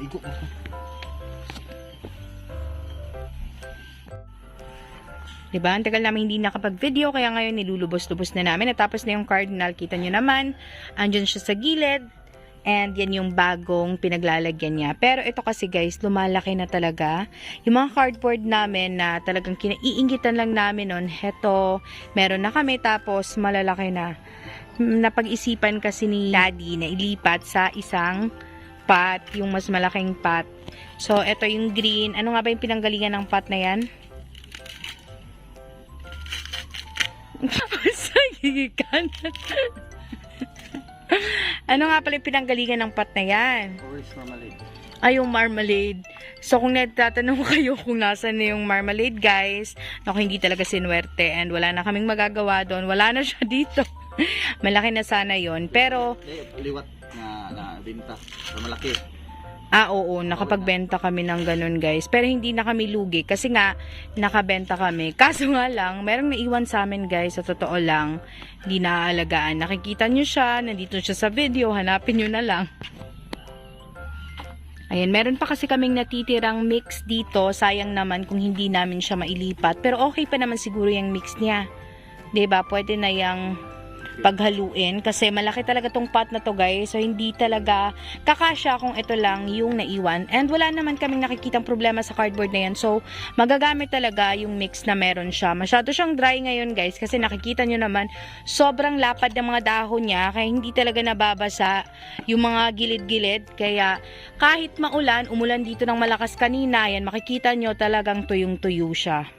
Igo ako. Diba? Ang tagal namin hindi nakapag-video, kaya ngayon nilulubos-lubos na namin. Natapos na yung cardinal, kita nyo naman. Andyan siya sa gilid. And yan yung bagong pinaglalagyan niya. Pero ito kasi guys, lumalaki na talaga. Yung mga cardboard namin na talagang kinaiingitan lang namin nun. Heto, meron na kami, tapos malalaki na. Napag-isipan kasi ni Daddy na ilipat sa isang pot, yung mas malaking pot. So, ito yung green. Ano nga ba yung pinanggalingan ng pot na yan? Sagigan. Ano nga pala yung pinanggalingan ng pot na yan? Orange marmalade. Ay, yung marmalade. So, kung nagtatanong kayo kung nasan na yung marmalade, guys, naku, hindi talaga sinuwerte and wala na kaming magagawa doon. Wala na siya dito. Malaki na sana yon. Pero, Liwat na binta. So, malaki. oo, nakapagbenta kami ng ganun, guys. Pero hindi na kami lugi kasi nga nakabenta kami. Kaso nga lang, merong naiwan sa amin, guys. Sa totoo lang, hindi naaalagaan. Nakikita nyo siya, nandito siya sa video, hanapin nyo na lang. Ayan, meron pa kasi kaming natitirang mix dito. Sayang naman kung hindi namin siya mailipat. Pero okay pa naman siguro yung mix niya. 'Di ba? Pwede na yung paghaluin kasi malaki talaga tong pot na to, guys. So hindi talaga kakasya kung ito lang yung naiwan. And wala naman kaming nakikitang problema sa cardboard na yan. So magagamit talaga yung mix na meron siya. Masyado siyang dry ngayon, guys, kasi nakikita nyo naman sobrang lapad ng mga dahon niya kaya hindi talaga nababasa yung mga gilid-gilid. Kaya kahit maulan, umulan dito ng malakas kanina, yan makikita nyo talagang tuyong-tuyo siya.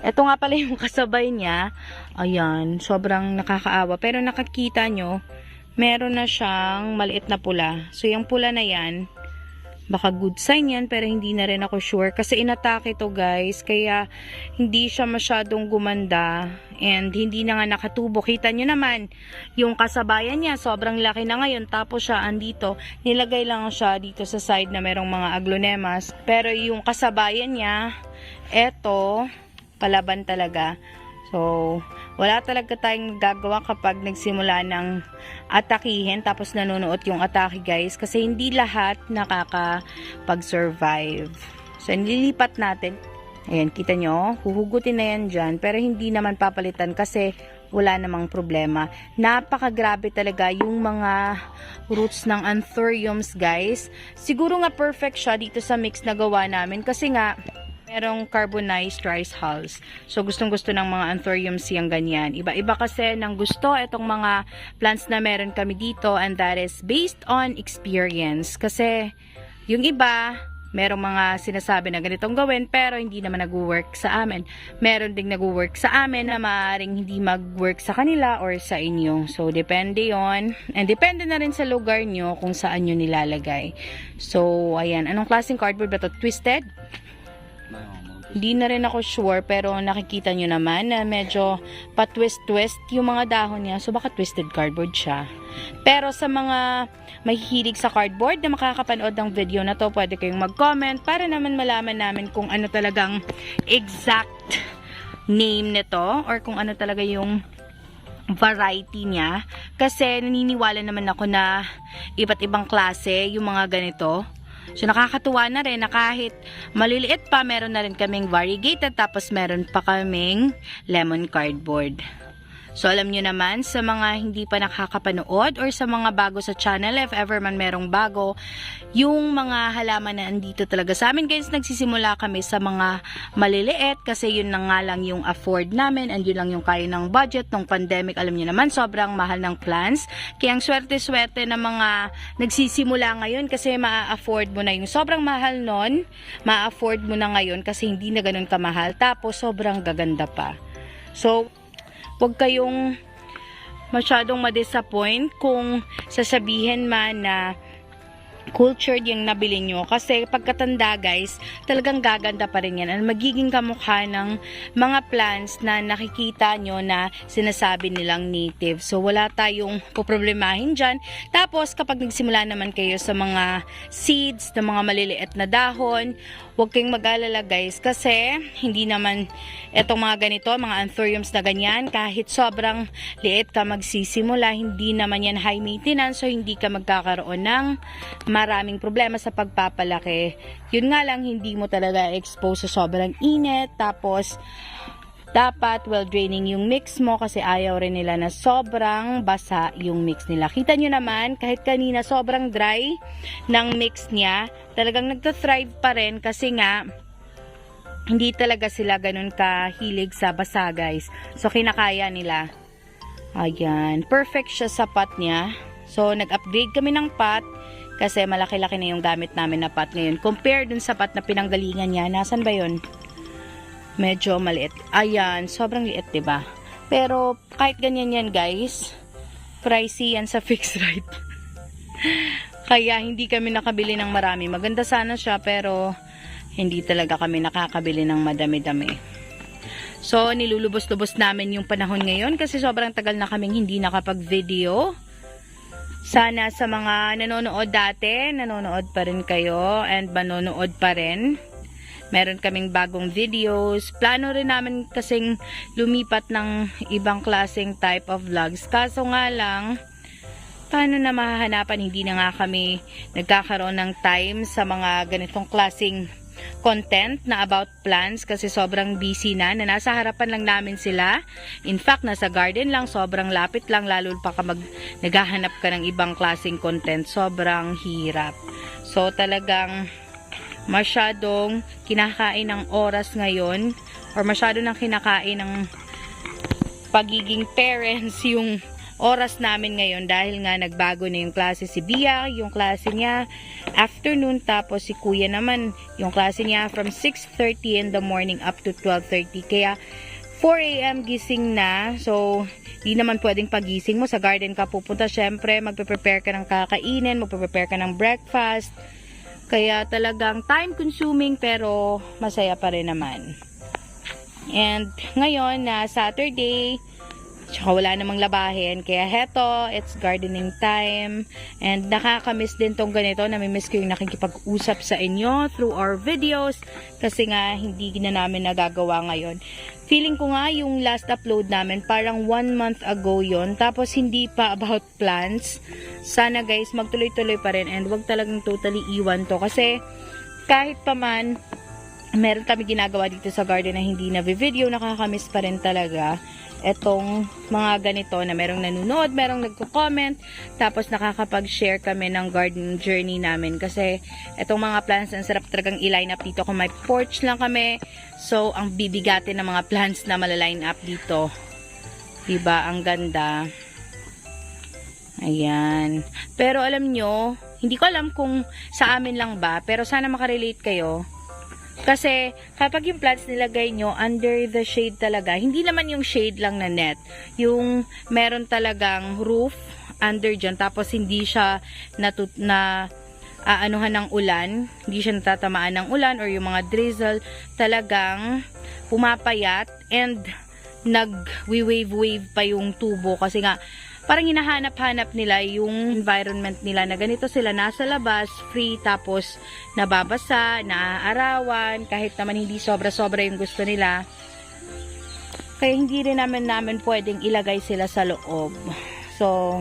Ito nga pala yung kasabay niya. Ayan, sobrang nakakaawa. Pero nakakita nyo, meron na siyang maliit na pula. So, yung pula na yan, baka good sign yan, pero hindi na rin ako sure. Kasi inatake to, guys. Kaya, hindi siya masyadong gumanda. And, hindi na nga nakatubo. Kita nyo naman, yung kasabayan niya, sobrang laki na ngayon. Tapos siya, andito, nilagay lang siya dito sa side na merong mga aglonemas. Pero, yung kasabayan niya, eto, palaban talaga. So, wala talaga tayong gagawa kapag nagsimula ng atakihin tapos nanonood yung atake, guys, kasi hindi lahat nakakapag-survive. So, nililipat natin. Ayan, kita nyo, huhugutin na yan dyan, pero hindi naman papalitan kasi wala namang problema. Napakagrabe talaga yung mga roots ng anthuriums, guys. Siguro nga perfect siya dito sa mix na gawa namin kasi nga merong carbonized rice hulls. So, gustong-gusto ng mga anthuriums yung ganyan. Iba-iba kasi ng gusto itong mga plants na meron kami dito, and that is based on experience. Kasi, yung iba, merong mga sinasabi na ganitong gawin, pero hindi naman nag-work sa amin. Meron ding nag-work sa amin na maaaring hindi mag-work sa kanila or sa inyo. So, depende yon. And depende na rin sa lugar nyo kung saan nyo nilalagay. So, ayan. Anong klaseng cardboard ba to? Twisted? Hindi na rin ako sure, pero nakikita nyo naman na medyo pa-twist-twist yung mga dahon niya. So, baka twisted cardboard siya. Pero sa mga mahihilig sa cardboard na makakapanood ng video na to, pwede kayong mag-comment para naman malaman namin kung ano talagang exact name nito or kung ano talaga yung variety niya. Kasi naniniwala naman ako na iba't ibang klase yung mga ganito. So, nakakatuwa na rin na kahit maliliit pa, meron na rin kaming variegated, tapos meron pa kaming lemon cardboard. So, alam nyo naman, sa mga hindi pa nakakapanood or sa mga bago sa channel, if ever man merong bago, yung mga halaman na andito talaga sa amin, guys, nagsisimula kami sa mga maliliit kasi yun na nga lang yung afford namin and yun lang yung kaya ng budget ng pandemic. Alam nyo naman, sobrang mahal ng plants. Kaya ang swerte-swerte na mga nagsisimula ngayon kasi ma-afford mo na yung sobrang mahal nun, ma-afford mo na ngayon kasi hindi na ganun kamahal. Tapos, sobrang gaganda pa. So, huwag kayong masyadong ma-disappoint kung sasabihin man na cultured yung nabili nyo. Kasi pagkatanda, guys, talagang gaganda pa rin yan. At magiging kamukha ng mga plants na nakikita nyo na sinasabi nilang native. So, wala tayong poproblemahin dyan. Tapos, kapag nagsimula naman kayo sa mga seeds, na mga maliliit na dahon, huwag kayong mag-alala, guys, kasi hindi naman etong mga ganito, mga anthuriums na ganyan, kahit sobrang liit ka magsisimula, hindi naman yan high maintenance, so hindi ka magkakaroon ng maraming problema sa pagpapalaki. Yun nga lang, hindi mo talaga expose sa sobrang init. Tapos, dapat well-draining yung mix mo kasi ayaw rin nila na sobrang basa yung mix nila. Kita nyo naman, kahit kanina sobrang dry ng mix niya, talagang nagto-thrive pa rin kasi nga, hindi talaga sila ganun kahilig sa basa, guys. So, kinakaya nila. Ayan. Perfect siya sa pot niya. So, nag-upgrade kami ng pot kasi malaki-laki na yung gamit namin na pot ngayon. Compare dun sa pot na pinanggalingan niya. Nasaan ba yun? Medyo maliit. Ayan, sobrang liit, diba? Pero, kahit ganyan yan, guys, pricey yan sa fixed rate. Kaya, hindi kami nakabili ng marami. Maganda sana siya, pero hindi talaga kami nakakabili ng madami-dami. So, nilulubos-lubos namin yung panahon ngayon kasi sobrang tagal na kaming hindi nakapag-video. Sana sa mga nanonood dati, nanonood pa rin kayo and manonood pa rin. Meron kaming bagong videos. Plano rin namin kasing lumipat ng ibang klaseng type of vlogs. Kaso nga lang, paano na mahahanapan? Hindi na nga kami nagkakaroon ng time sa mga ganitong klaseng content na about plants kasi sobrang busy na nasa harapan lang namin sila. In fact, nasa garden lang, sobrang lapit lang, lalo pa naghahanap ka ng ibang klaseng content. Sobrang hirap. So, talagang masyadong kinakain ng oras ngayon or masyado nang kinakain ng pagiging parents yung oras namin ngayon dahil nga nagbago na yung klase si Bia, yung klase niya afternoon, tapos si Kuya naman yung klase niya from 6:30 in the morning up to 12:30, kaya 4 AM gising na. So di naman pwedeng pagising mo, sa garden ka pupunta, syempre magpe-prepare ka ng kakainin, magpe-prepare ka ng breakfast. Kaya talagang time consuming pero masaya pa rin naman. And ngayon na Saturday, tsaka wala namang labahin. Kaya heto, it's gardening time. And nakakamiss din tong ganito. Namimiss ko yung nakikipag-usap sa inyo through our videos. Kasi nga, hindi na namin nagagawa ngayon. Feeling ko nga yung last upload namin, parang 1 month ago yon. Tapos hindi pa about plants. Sana guys, magtuloy-tuloy pa rin. And wag talagang totally iwan to. Kasi kahit pa man, meron kami ginagawa dito sa garden na hindi na video, nakakamiss pa rin talaga etong mga ganito na merong nanonood, merong nagko-comment, tapos nakakapag-share kami ng garden journey namin kasi etong mga plants, ang sarap talagang i-line up dito kung may porch lang kami. So, ang bibigatin ng mga plants na malaline up dito. Diba? Ang ganda. Ayan. Pero alam nyo, hindi ko alam kung sa amin lang ba, pero sana makarelate kayo. Kasi, kapag yung plants nilagay nyo under the shade talaga, hindi naman yung shade lang na net. Yung meron talagang roof under dyan, tapos hindi siya aanuhan ng ulan, hindi siya natatamaan ng ulan or yung mga drizzle, talagang pumapayat and nag-wave-wave pa yung tubo kasi nga, parang hinahanap-hanap nila yung environment nila na ganito sila nasa labas, free, tapos nababasa, naaarawan, kahit naman hindi sobra-sobra yung gusto nila. Kaya hindi rin namin pwedeng ilagay sila sa loob. So,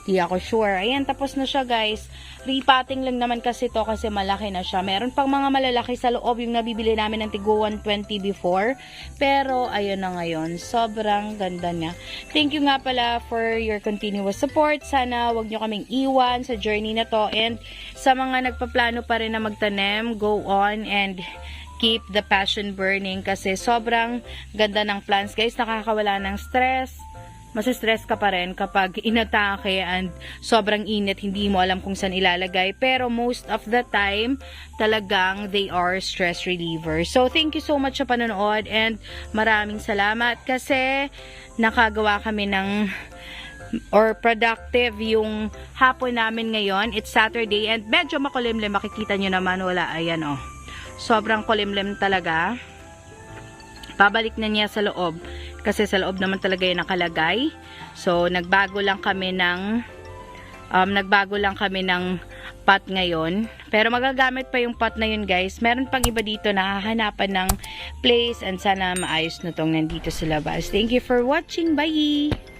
di ako sure. Ayan, tapos na siya guys. Repotting lang naman kasi to kasi malaki na siya. Meron pang mga malalaki sa loob yung nabibili namin ng tigo 120 before. Pero, ayun na ngayon. Sobrang ganda niya. Thank you nga pala for your continuous support. Sana wag nyo kaming iwan sa journey na to. And sa mga nagpaplano pa rin na magtanim, go on and keep the passion burning kasi sobrang ganda ng plants guys. Nakakawala ng stress. Masistress ka pa rin kapag inatake and sobrang init, hindi mo alam kung saan ilalagay. Pero most of the time, talagang they are stress relievers. So, thank you so much sa panonood and maraming salamat kasi nakagawa kami ng or productive yung hapon namin ngayon. It's Saturday and medyo makulimlim. Makikita nyo naman, wala, ayan oh. Sobrang kulimlim talaga. Pabalik na niya sa loob. Kasi sa loob naman talaga yung nakalagay. So, nagbago lang kami ng pot ngayon. Pero magagamit pa yung pot na yun guys. Meron pang iba dito na hahanapan ng place and sana maayos na tong nandito sa labas. Thank you for watching. Bye!